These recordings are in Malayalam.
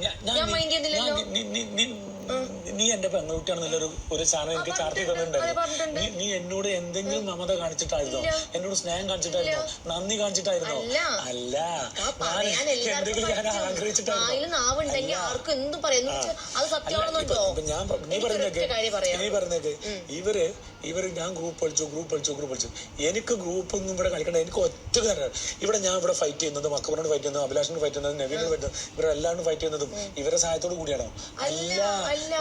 ഞാൻ മൈൻഡ് ചെയ്യുന്നില്ലല്ലോ. നീ എന്റെ പെൺകുട്ടിയാണെന്നുള്ള ഒരു സാധനം എനിക്ക് ചാർട്ട് ചെയ്തിട്ടുണ്ടായിരുന്നു. നീ എന്നോട് എന്തെങ്കിലും മമത കാണിച്ചിട്ടായിരുന്നോ? എന്നോട് സ്നേഹം കാണിച്ചിട്ടായിരുന്നോ? നന്ദി കാണിച്ചിട്ടായിരുന്നോ? അല്ല, ഞാൻ എന്തെങ്കിലും ഞാൻ ആഗ്രഹിച്ചിട്ടായിരുന്നു. നീ പറഞ്ഞേക്ക് ഇവര് ഞാൻ ഗ്രൂപ്പ് കളിച്ചു. എനിക്ക് ഗ്രൂപ്പ് ഒന്നും ഇവിടെ കളിക്കണ്ട. എനിക്ക് ഒറ്റ കാരണം ഇവിടെ ഞാൻ ഇവിടെ ഫൈറ്റ് ചെയ്യുന്നത്, മക്കബറിനോട് ഫൈറ്റ് ചെയ്യുന്നത്, അഭിലാഷിനോട് ഫൈറ്റ് ചെയ്യുന്നത്, നവീനോട് ഫൈറ്റ് ചെയ്യുന്നത്, ഇവരെല്ലാവരും ഫൈറ്റ് ചെയ്യുന്നതും ഇവരുടെ സഹായത്തോട് കൂടിയാണോ? അല്ല,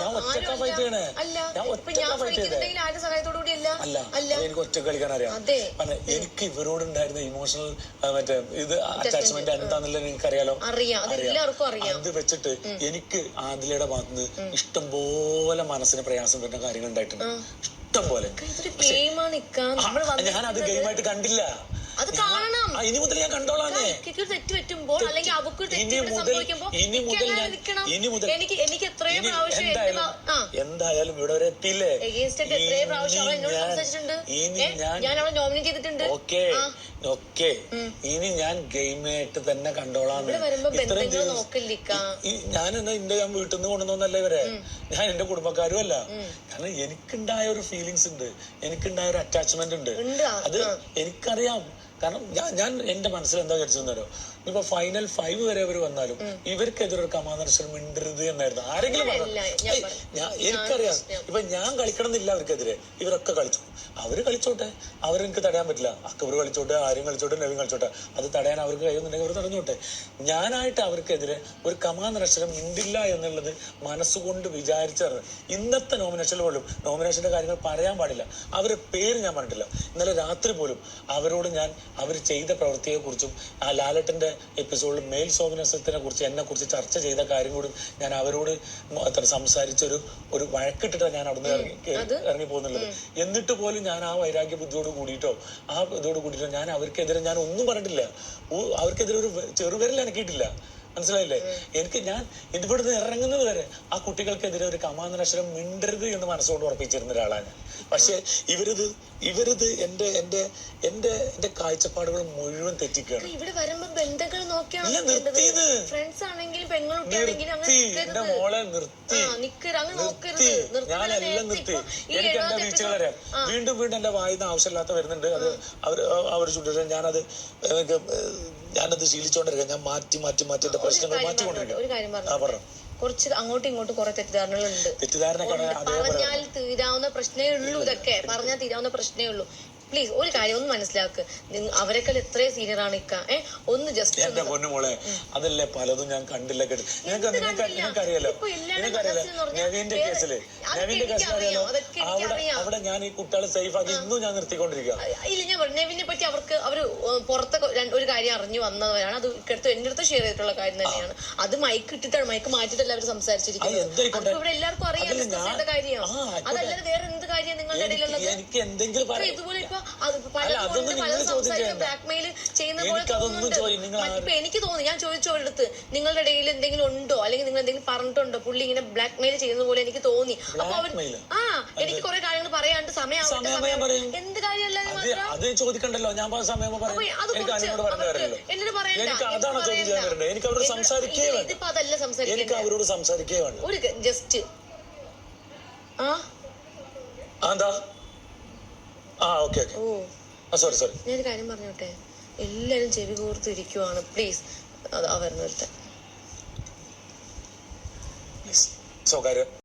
ഞാൻ ഒറ്റക്കാ ഫൈറ്റ് ചെയ്യണേ. ഞാൻ ഒറ്റക്കാ ഫൈറ്റ് ചെയ്തേ. അല്ല, എനിക്ക് ഒറ്റ കളിക്കാൻ അറിയാം. എനിക്ക് ഇവരോടുണ്ടായിരുന്ന ഇമോഷണൽ മറ്റേ ഇത് അറ്റാച്ച്മെന്റ് എന്താന്നുള്ളത് എനിക്കറിയാലോ. അത് വെച്ചിട്ട് എനിക്ക് ആദിലയുടെ ഭാഗത്തുനിന്ന് ഇഷ്ടംപോലെ മനസ്സിന് പ്രയാസം വരുന്ന കാര്യങ്ങൾ ഉണ്ടായിട്ടുണ്ട്. ഇഷ്ടം പോലെ. ഞാനത് ഗെയിമായിട്ട് കണ്ടില്ല. അത് കാണണം. ഇനി മുതൽ ഞാൻ കണ്ടോളാന്നേ. തെറ്റ് പറ്റുമ്പോൾ അല്ലെങ്കിൽ അവർക്ക് സംഭവിക്കുമ്പോൾ എനിക്ക് എത്രയോ പ്രാവശ്യം എന്തായാലും ഇവിടെ വരെ എത്തിയില്ലേ? ഞാൻ അവളെ നോമിനേറ്റ് ചെയ്തിട്ടുണ്ട്. ഓക്കെ, ഇനി ഞാൻ ഗെയിമായിട്ട് തന്നെ കണ്ടോളാന്ന്. ഞാനെന്നാ ഞാൻ വീട്ടിൽ നിന്ന് കൊണ്ടുവന്നല്ല ഇവരെ. ഞാൻ എന്റെ കുടുംബക്കാരും അല്ല. കാരണം എനിക്കുണ്ടായ ഒരു ഫീലിങ്സ് ഉണ്ട്, എനിക്കുണ്ടായ ഒരു അറ്റാച്ച്മെന്റ് ഉണ്ട്. അത് എനിക്കറിയാം. കാരണം ഞാൻ എന്റെ മനസ്സിൽ എന്താ വിചാരിച്ചോ, ഇപ്പൊ ഫൈനൽ 5 വരെ അവർ വന്നാലും ഇവർക്കെതിരെ കമാനർശനം മിണ്ടരുത് എന്നായിരുന്നു ആരെങ്കിലും. എനിക്കറിയാം, ഇപ്പൊ ഞാൻ കളിക്കണമെന്നില്ല അവർക്കെതിരെ. ഇവരൊക്കെ കളിച്ചു, അവര് കളിച്ചോട്ടെ, അവരെനിക്ക് തടയാൻ പറ്റില്ല. അക്കബർ കളിച്ചോട്ടെ, ആരും കളിച്ചോട്ടെ, നവീൻ കളിച്ചോട്ടെ, അത് തടയാൻ അവർക്ക് കഴിയുന്നുണ്ടെങ്കിൽ അവർ തടഞ്ഞോട്ടെ. ഞാനായിട്ട് അവർക്കെതിരെ ഒരു കമാനർശനം മിണ്ടില്ല എന്നുള്ളത് മനസ്സുകൊണ്ട് വിചാരിച്ചത്. ഇന്നത്തെ നോമിനേഷനിൽ പോലും നോമിനേഷന്റെ കാര്യങ്ങൾ പറയാൻ പാടില്ല, അവരുടെ പേര് ഞാൻ പറഞ്ഞിട്ടില്ല. ഇന്നലെ രാത്രി പോലും അവരോട് ഞാൻ അവർ ചെയ്ത പ്രവൃത്തിയെ കുറിച്ചും ആ ലാലേട്ടന്റെ എപ്പിസോഡിൽ മെയിൽ സോമിനസത്തിനെ കുറിച്ച് എന്നെ കുറിച്ച് ചർച്ച ചെയ്ത കാര്യം കൂടി ഞാൻ അവരോട് സംസാരിച്ചൊരു വഴക്കിട്ടിട്ടാണ് ഞാൻ അവിടെ നിന്ന് ഇറങ്ങി പോകുന്നുള്ളത്. എന്നിട്ട് പോലും ഞാൻ ആ വൈരാഗ്യ ബുദ്ധിയോട് കൂടിയിട്ടോ ഇതോട് കൂടിയിട്ടോ ഞാൻ അവർക്കെതിരെ ഞാൻ ഒന്നും പറഞ്ഞിട്ടില്ല. അവർക്കെതിരെ ഒരു ചെറുവിരൽ അനക്കിയിട്ടില്ല. മനസ്സിലായില്ലേ? ഞാൻ ഇവിടുന്ന് ഇറങ്ങുന്നത് വരെ ആ കുട്ടികൾക്കെതിരെ ഒരു കമാനക്ഷരം മിണ്ടരുത് എന്ന് മനസ്സുകൊണ്ട് ഉറപ്പിച്ചിരുന്ന ഒരാളാണ് ഞാൻ. പക്ഷെ ഇവരിത് എന്റെ കാഴ്ചപ്പാടുകൾ മുഴുവൻ തെറ്റിക്കുകയാണ്. ഇവിടെ വരുമ്പോ ബന്ധങ്ങൾ എന്റെ മോളെ നിർത്തി. ഞാനെല്ലാം നിർത്തി. എനിക്ക് എന്റെ വീഴ്ചകൾ അറിയാം. വീണ്ടും എന്റെ വായിന്ന് ആവശ്യമില്ലാത്ത വരുന്നുണ്ട്. അത് അവർ ചുണ്ടിട്ട് ഞാനത് ശീലിച്ചോണ്ടിരിക്കാം. ഞാൻ മാറ്റി എന്റെ പ്രശ്നങ്ങൾ മാറ്റിക്കൊണ്ടിരിക്കാം. കുറച്ച് അങ്ങോട്ടും ഇങ്ങോട്ടും കുറെ തെറ്റിദ്ധാരണകളുണ്ട്. പറഞ്ഞാൽ തീരാവുന്ന പ്രശ്നമേ ഉള്ളൂ. ഇതൊക്കെ പറഞ്ഞാൽ തീരാവുന്ന പ്രശ്നമേ ഉള്ളൂ. പ്ലീസ് ഒരു കാര്യം ഒന്ന് മനസ്സിലാക്ക്. അവരെക്കാൾ എത്രയും സീനിയർ ആണ് ഇക്ക. ഒന്ന് ജസ്റ്റ് എന്റെ പൊന്നുമോളെ, അതല്ലേ പലതും ഞാൻ കണ്ടില്ല. നിനക്കറിയാലോ, നവീന്റെ കേസില് അറിയാലോ, അവിടെ ഞാൻ ഈ കുട്ടികളെ സേഫ് ആക്കി ഇന്നും ഞാൻ നിർത്തിക്കൊണ്ടിരിക്കുക. ഇല്ല, ഞാൻ നെവിനെ പറ്റി അവര് പുറത്തെ ഒരു കാര്യം അറിഞ്ഞു വന്നവരാണ്. അത് എന്റെ അടുത്ത് ഷെയർ ചെയ്തിട്ടുള്ള കാര്യം തന്നെയാണ്. അത് മൈക്ക് ഇട്ടിട്ടാണ്, മൈക്ക് മാറ്റിട്ടല്ല അവർ സംസാരിച്ചിരിക്കുന്നത്. ഇവിടെ എല്ലാവർക്കും അറിയാം കാര്യം. അതല്ലാതെ വേറെ എന്ത് കാര്യം നിങ്ങളുടെ ഇടയിലുള്ളത്? എനിക്ക് എന്തെങ്കിലും ഇതുപോലെ ബ്ലാക്ക്മെയിൽ ചെയ്യുന്ന പോലെ ഇപ്പൊ എനിക്ക് തോന്നി. ഞാൻ ചോദിച്ചോടുത്ത് നിങ്ങളുടെ ഇടയിൽ എന്തെങ്കിലും ഉണ്ടോ, അല്ലെങ്കിൽ നിങ്ങൾ എന്തെങ്കിലും പറഞ്ഞിട്ടുണ്ടോ പുള്ളി ഇങ്ങനെ ബ്ലാക്ക്മെയിൽ ചെയ്യുന്ന പോലെ എനിക്ക് തോന്നി. അപ്പൊ അവർ എനിക്ക് കുറെ കാര്യങ്ങൾ പറയാണ്ട് സമയം എന്ത് കാര്യമല്ല ചോദിക്കണ്ടല്ലോ. ഞാൻ എന്നോട് പറയണ്ട. ഒരു ജസ്റ്റ് ഞാനൊരു കാര്യം പറഞ്ഞോട്ടെ. എല്ലാരും ചെവി കോർത്തിരിക്കുവാണ്. പ്ലീസ് അത് വരുന്ന